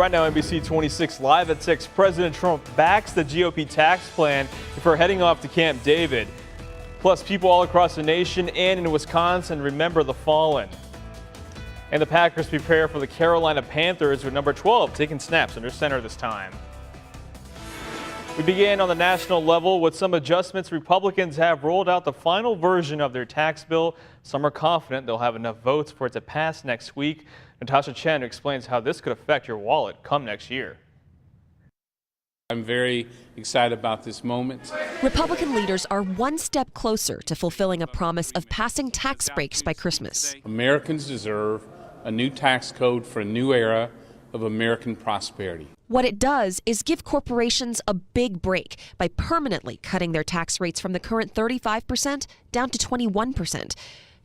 Right now, NBC 26 live at 6. President Trump backs the GOP tax plan before heading off to Camp David. Plus, people all across the nation and in Wisconsin remember the fallen. And the Packers prepare for the Carolina Panthers with number 12 taking snaps under center this time. We began on the national level with some adjustments. Republicans have rolled out the final version of their tax bill. Some are confident they'll have enough votes for it to pass next week. Natasha Chen explains how this could affect your wallet come next year. I'm very excited about this moment. Republican leaders are one step closer to fulfilling a promise of passing tax breaks by Christmas. Americans deserve a new tax code for a new era of American prosperity. What it does is give corporations a big break by permanently cutting their tax rates from the current 35% down to 21%.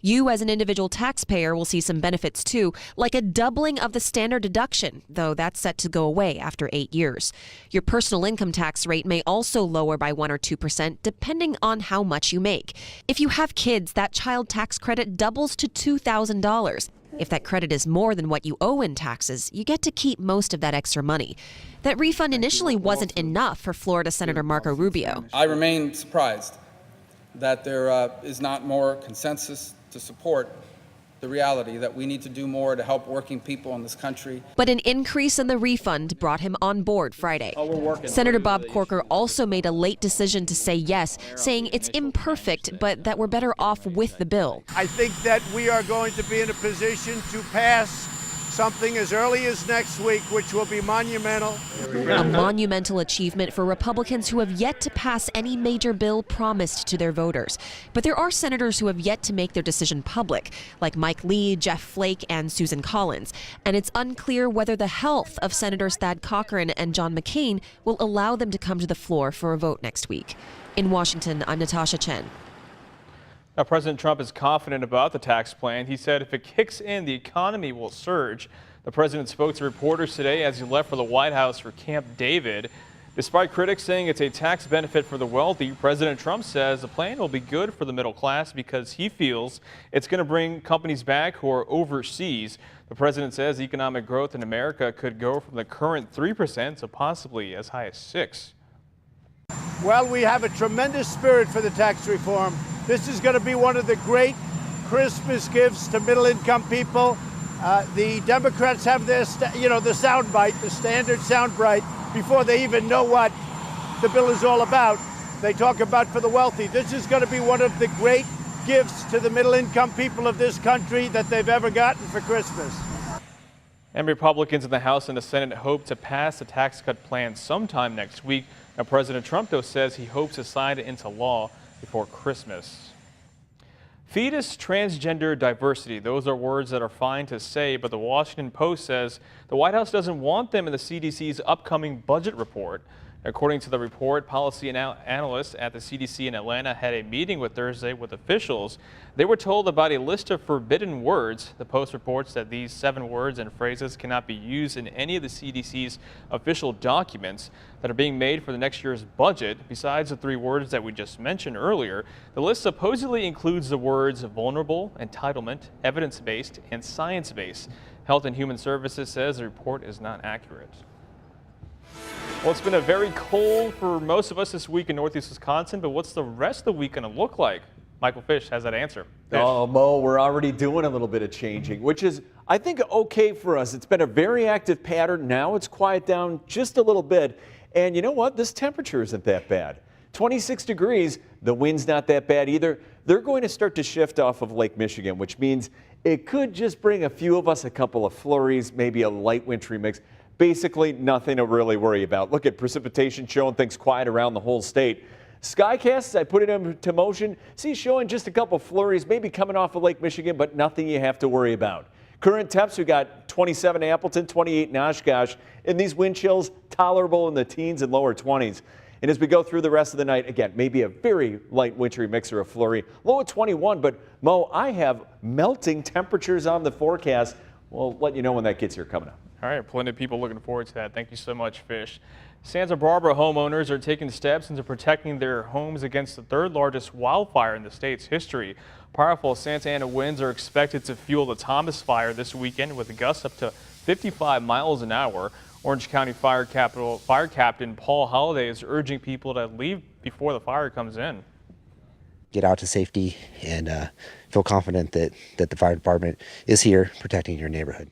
You as an individual taxpayer will see some benefits too, like a doubling of the standard deduction, though that's set to go away after 8 years. Your personal income tax rate may also lower by 1 or 2% depending on how much you make. If you have kids, that child tax credit doubles to $2,000. If that credit is more than what you owe in taxes, you get to keep most of that extra money. That refund initially wasn't enough for Florida Senator Marco Rubio. I remain surprised that there is not more consensus to support the reality that we need to do more to help working people in this country. But an increase in the refund brought him on board Friday. Senator Bob Corker also made a late decision to say yes, saying it's imperfect, but that we're better off with the bill. I think that we are going to be in a position to pass something as early as next week, which will be monumental. A monumental achievement for Republicans who have yet to pass any major bill promised to their voters. But there are senators who have yet to make their decision public, like Mike Lee, Jeff Flake, and Susan Collins. And it's unclear whether the health of Senators Thad Cochran and John McCain will allow them to come to the floor for a vote next week. In Washington, I'm Natasha Chen. Now, President Trump is confident about the tax plan. He said if it kicks in, the economy will surge. The president spoke to reporters today as he left for the White House for Camp David. Despite critics saying it's a tax benefit for the wealthy, President Trump says the plan will be good for the middle class because he feels it's going to bring companies back who are overseas. The president says economic growth in America could go from the current 3% to possibly as high as 6%. Well, we have a tremendous spirit for the tax reform. This is going to be one of the great Christmas gifts to middle-income people. The Democrats have their, the soundbite, the standard soundbite, before they even know what the bill is all about. They talk about for the wealthy. This is going to be one of the great gifts to the middle-income people of this country that they've ever gotten for Christmas. And Republicans in the House and the Senate hope to pass the tax cut plan sometime next week. Now, President Trump, though, says he hopes to sign it into law before Christmas. Fetus transgender diversity. Those are words that are fine to say, but the Washington Post says the White House doesn't want them in the CDC's upcoming budget report. According to the report, policy analysts at the CDC in Atlanta had a meeting Thursday with officials. They were told about a list of forbidden words. The Post reports that these 7 words and phrases cannot be used in any of the CDC's official documents that are being made for the next year's budget. Besides the 3 words that we just mentioned earlier, the list supposedly includes the words vulnerable, entitlement, evidence-based, and science-based. Health and Human Services says the report is not accurate. Well, it's been a very cold for most of us this week in Northeast Wisconsin, but what's the rest of the week going to look like? Michael Fish has that answer. Fish. Oh, Mo, we're already doing a little bit of changing, which is, I think, okay for us. It's been a very active pattern. Now it's quiet down just a little bit. And you know what? This temperature isn't that bad. 26 degrees. The wind's not that bad either. They're going to start to shift off of Lake Michigan, which means it could just bring a few of us a couple of flurries, maybe a light wintry mix. Basically, nothing to really worry about. Look at precipitation showing things quiet around the whole state. Skycasts, I put it into motion. See, showing just a couple flurries, maybe coming off of Lake Michigan, but nothing you have to worry about. Current temps, we got 27 in Appleton, 28 in Oshkosh, and these wind chills tolerable in the teens and lower 20s. And as we go through the rest of the night, again, maybe a very light wintry mix or a flurry. Low at 21, but Mo, I have melting temperatures on the forecast. We'll let you know when that gets here coming up. All right, plenty of people looking forward to that. Thank you so much, Fish. Santa Barbara homeowners are taking steps into protecting their homes against the 3rd largest wildfire in the state's history. Powerful Santa Ana winds are expected to fuel the Thomas Fire this weekend with gusts up to 55 miles an hour. Orange County Fire Captain Paul Holliday is urging people to leave before the fire comes in. Get out to safety and feel confident that the fire department is here protecting your neighborhood.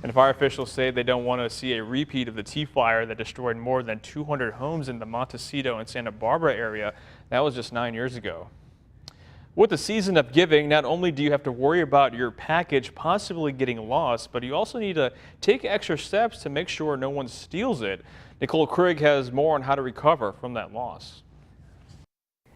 And fire officials say they don't want to see a repeat of the Tea Fire that destroyed more than 200 homes in the Montecito and Santa Barbara area. That was just 9 years ago. With the season of giving, not only do you have to worry about your package possibly getting lost, but you also need to take extra steps to make sure no one steals it. Nicole Craig has more on how to recover from that loss.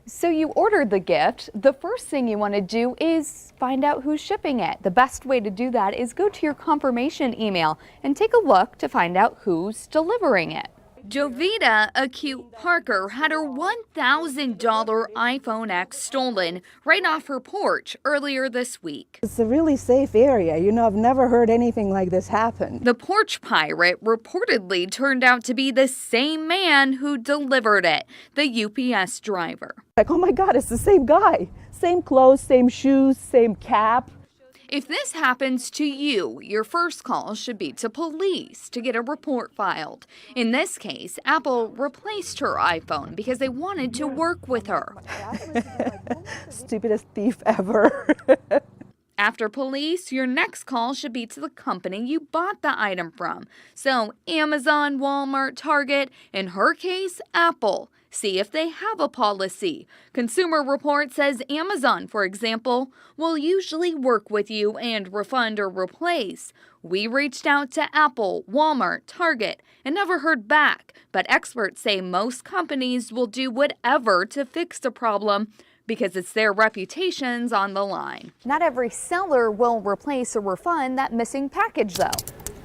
So you ordered the gift. The first thing you want to do is find out who's shipping it. The best way to do that is go to your confirmation email and take a look to find out who's delivering it. Jovita Acute Parker had her $1,000 iPhone X stolen right off her porch earlier this week. It's a really safe area. You know, I've never heard anything like this happen. The porch pirate reportedly turned out to be the same man who delivered it, the UPS driver. Like, oh my God, it's the same guy. Same clothes, same shoes, same cap. If this happens to you, your first call should be to police to get a report filed. In this case, Apple replaced her iPhone because they wanted to work with her. Stupidest thief ever. After police, your next call should be to the company you bought the item from. So Amazon, Walmart, Target, in her case, Apple. See if they have a policy. Consumer Report says Amazon, for example, will usually work with you and refund or replace. We reached out to Apple, Walmart, Target, and never heard back. But experts say most companies will do whatever to fix the problem because it's their reputations on the line. Not every seller will replace or refund that missing package, though.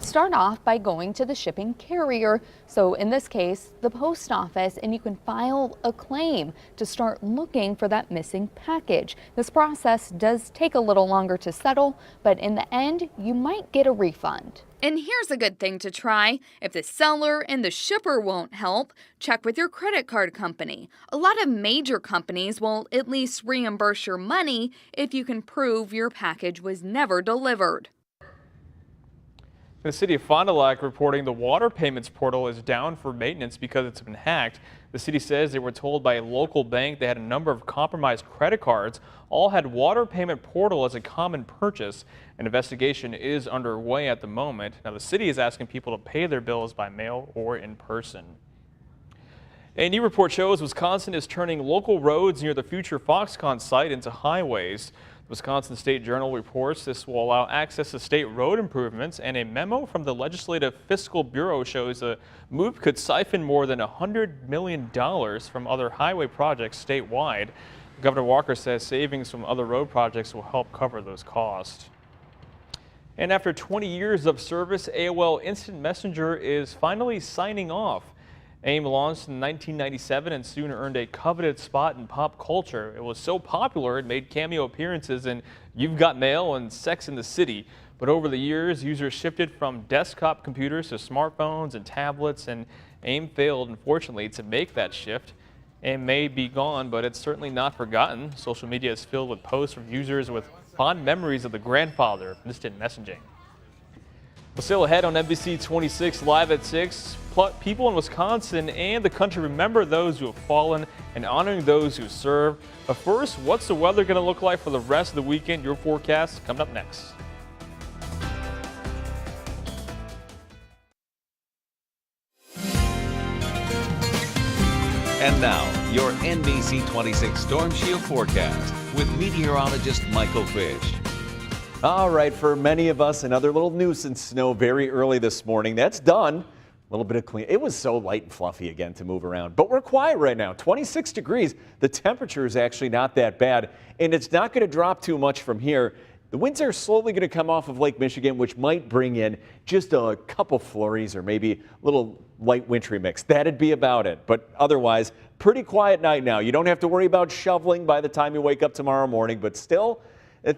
Start off by going to the shipping carrier, so in this case, the post office, and you can file a claim to start looking for that missing package. This process does take a little longer to settle, but in the end, you might get a refund. And here's a good thing to try. If the seller and the shipper won't help, check with your credit card company. A lot of major companies will at least reimburse your money if you can prove your package was never delivered. The city of Fond du Lac reporting the water payments portal is down for maintenance because it's been hacked. The city says they were told by a local bank they had a number of compromised credit cards. All had water payment portal as a common purchase. An investigation is underway at the moment. Now the city is asking people to pay their bills by mail or in person. A new report shows Wisconsin is turning local roads near the future Foxconn site into highways. The Wisconsin State Journal reports this will allow access to state road improvements, and a memo from the Legislative Fiscal Bureau shows the move could siphon more than $100 million from other highway projects statewide. Governor Walker says savings from other road projects will help cover those costs. And after 20 years of service, AOL Instant Messenger is finally signing off. AIM launched in 1997 and soon earned a coveted spot in pop culture. It was so popular it made cameo appearances in You've Got Mail and Sex and the City. But over the years, users shifted from desktop computers to smartphones and tablets, and AIM failed, unfortunately, to make that shift. AIM may be gone, but it's certainly not forgotten. Social media is filled with posts from users with fond memories of the grandfather of instant messaging. We're still ahead on NBC 26 live at 6. People in Wisconsin and the country remember those who have fallen and honoring those who serve. But first, what's the weather going to look like for the rest of the weekend? Your forecast coming up next. And now, your NBC 26 Storm Shield forecast with meteorologist Michael Fish. All right, for many of us, another little nuisance snow very early this morning. That's done. A little bit of clean. It was so light and fluffy again to move around, but we're quiet right now. 26 degrees. The temperature is actually not that bad, and it's not going to drop too much from here. The winds are slowly going to come off of Lake Michigan, which might bring in just a couple flurries or maybe a little light wintry mix. That'd be about it. But otherwise, pretty quiet night now. You don't have to worry about shoveling by the time you wake up tomorrow morning, but still,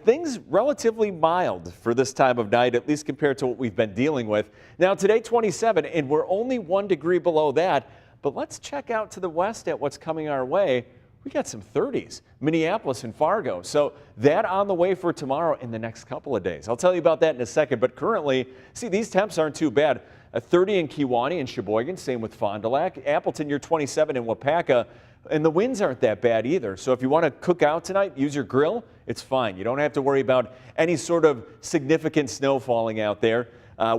things relatively mild for this time of night, at least compared to what we've been dealing with. Now today 27, and we're only 1 degree below that. But let's check out to the west at what's coming our way. We got some 30s, Minneapolis and Fargo. So that on the way for tomorrow in the next couple of days. I'll tell you about that in a second. But currently, see, these temps aren't too bad. 30 in Kewaunee and Sheboygan, same with Fond du Lac. Appleton, you're 27 in Wapaka. And the winds aren't that bad either. So if you want to cook out tonight, use your grill, it's fine. You don't have to worry about any sort of significant snow falling out there.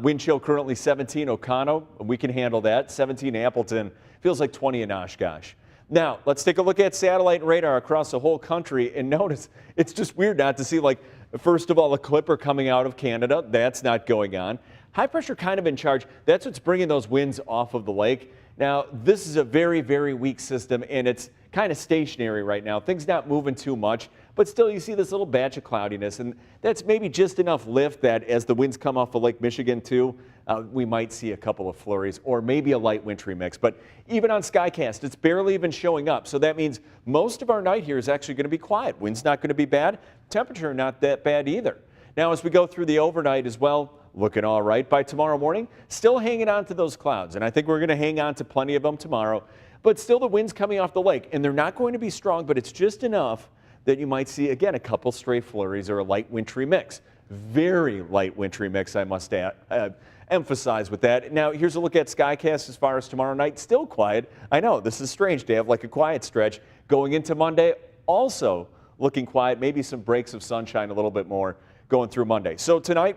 Wind chill currently 17 Oconto. We can handle that. 17 Appleton. Feels like 20 in Oshkosh. Now, let's take a look at satellite and radar across the whole country and notice it's just weird not to see, like, first of all, a clipper coming out of Canada. That's not going on. High pressure kind of in charge. That's what's bringing those winds off of the lake. Now, this is a very, very weak system, and it's kind of stationary right now. Things not moving too much, but still you see this little batch of cloudiness, and that's maybe just enough lift that as the winds come off of Lake Michigan too, we might see a couple of flurries or maybe a light wintry mix. But even on Skycast, it's barely even showing up. So that means most of our night here is actually going to be quiet. Wind's not going to be bad. Temperature not that bad either. Now, as we go through the overnight as well, looking all right by tomorrow morning. Still hanging on to those clouds, and I think we're going to hang on to plenty of them tomorrow. But still the winds coming off the lake, and they're not going to be strong, but it's just enough that you might see, again, a couple stray flurries or a light wintry mix. Very light wintry mix, I must emphasize with that. Now, here's a look at Skycast as far as tomorrow night. Still quiet. I know, this is strange to have like a quiet stretch. Going into Monday, also looking quiet, maybe some breaks of sunshine a little bit more going through Monday. So tonight,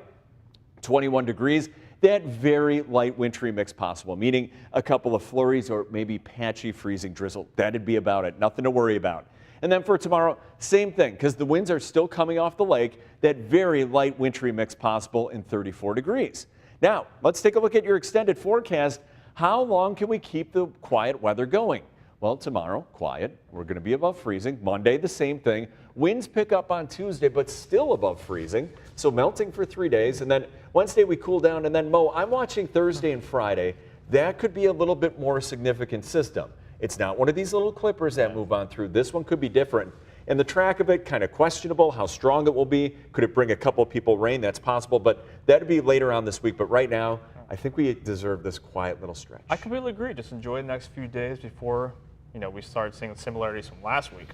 21 degrees, that very light wintry mix possible, meaning a couple of flurries or maybe patchy freezing drizzle. That'd be about it. Nothing to worry about. And then for tomorrow, same thing, because the winds are still coming off the lake, that very light wintry mix possible in 34 degrees. Now, let's take a look at your extended forecast. How long can we keep the quiet weather going? Well, tomorrow, quiet. We're going to be above freezing. Monday, the same thing. Winds pick up on Tuesday, but still above freezing. So melting for 3 days. And then Wednesday, we cool down. And then, Mo, I'm watching Thursday and Friday. That could be a little bit more significant system. It's not one of these little clippers that move on through. This one could be different. And the track of it, kind of questionable, how strong it will be. Could it bring a couple of people rain? That's possible. But that would be later on this week. But right now, I think we deserve this quiet little stretch. I completely agree. Just enjoy the next few days before we start seeing similarities from last week.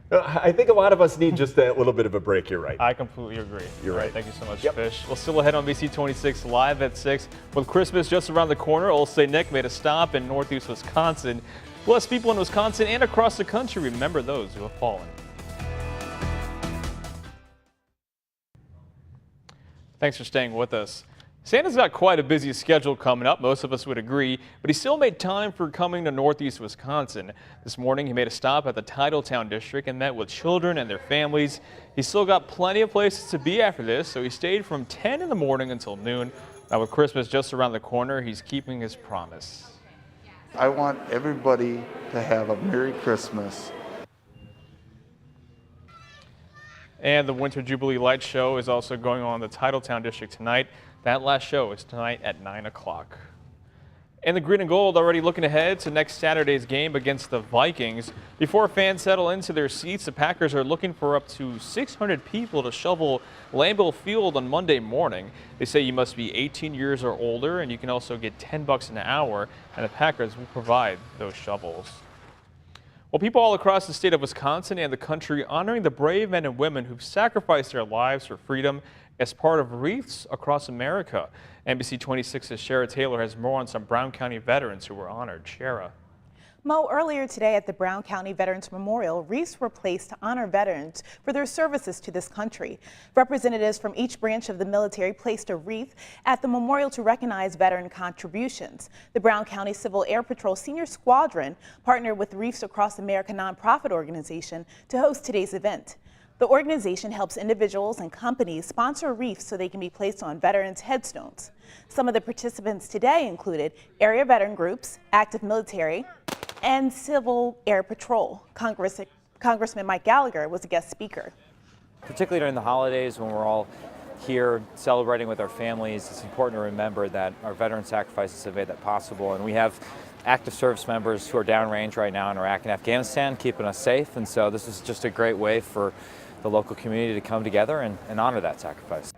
I think a lot of us need just a little bit of a break. You're right. I completely agree. You're right. Thank you so much, Fish. We'll still ahead on BC 26 live at 6. With Christmas just around the corner, Old St. Nick made a stop in northeast Wisconsin. Plus, people in Wisconsin and across the country remember those who have fallen. Thanks for staying with us. Santa's got quite a busy schedule coming up, most of us would agree, but he still made time for coming to northeast Wisconsin. This morning he made a stop at the Titletown district and met with children and their families. He's still got plenty of places to be after this, so he stayed from 10 in the morning until noon. Now with Christmas just around the corner, he's keeping his promise. I want everybody to have a Merry Christmas. And the Winter Jubilee Light Show is also going on in the Titletown district tonight. That last show is tonight at 9 o'clock. And the Green and Gold already looking ahead to next Saturday's game against the Vikings. Before fans settle into their seats, the Packers are looking for up to 600 people to shovel Lambeau Field on Monday morning. They say you must be 18 years or older, and you can also get $10 an hour, and the Packers will provide those shovels. Well, people all across the state of Wisconsin and the country honoring the brave men and women who've sacrificed their lives for freedom as part of Wreaths Across America. NBC 26's Shara Taylor has more on some Brown County veterans who were honored. Shara. Mo, earlier today at the Brown County Veterans Memorial, wreaths were placed to honor veterans for their services to this country. Representatives from each branch of the military placed a wreath at the memorial to recognize veteran contributions. The Brown County Civil Air Patrol Senior Squadron partnered with Wreaths Across America nonprofit organization to host today's event. The organization helps individuals and companies sponsor wreaths so they can be placed on veterans' headstones. Some of the participants today included area veteran groups, active military, and Civil Air Patrol. Congressman Mike Gallagher was a guest speaker. Particularly during the holidays when we're all here celebrating with our families, it's important to remember that our veteran sacrifices have made that possible. And we have active service members who are downrange right now in Iraq and Afghanistan, keeping us safe. And so this is just a great way for the local community to come together and honor that sacrifice.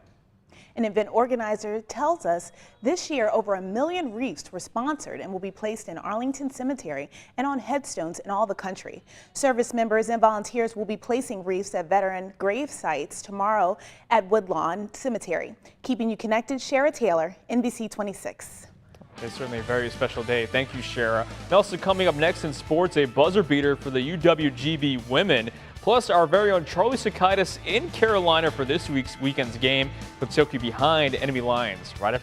An event organizer tells us this year over 1 million wreaths were sponsored and will be placed in Arlington Cemetery and on headstones in all the country. Service members and volunteers will be placing wreaths at veteran grave sites tomorrow at Woodlawn Cemetery. Keeping you connected, Shara Taylor, NBC 26. It's certainly a very special day. Thank you, Shara. And also coming up next in sports, a buzzer beater for the UWGB women. Plus, our very own Charlie Sakaitis in Carolina for this weekend's game, puts Silky behind enemy lines right after.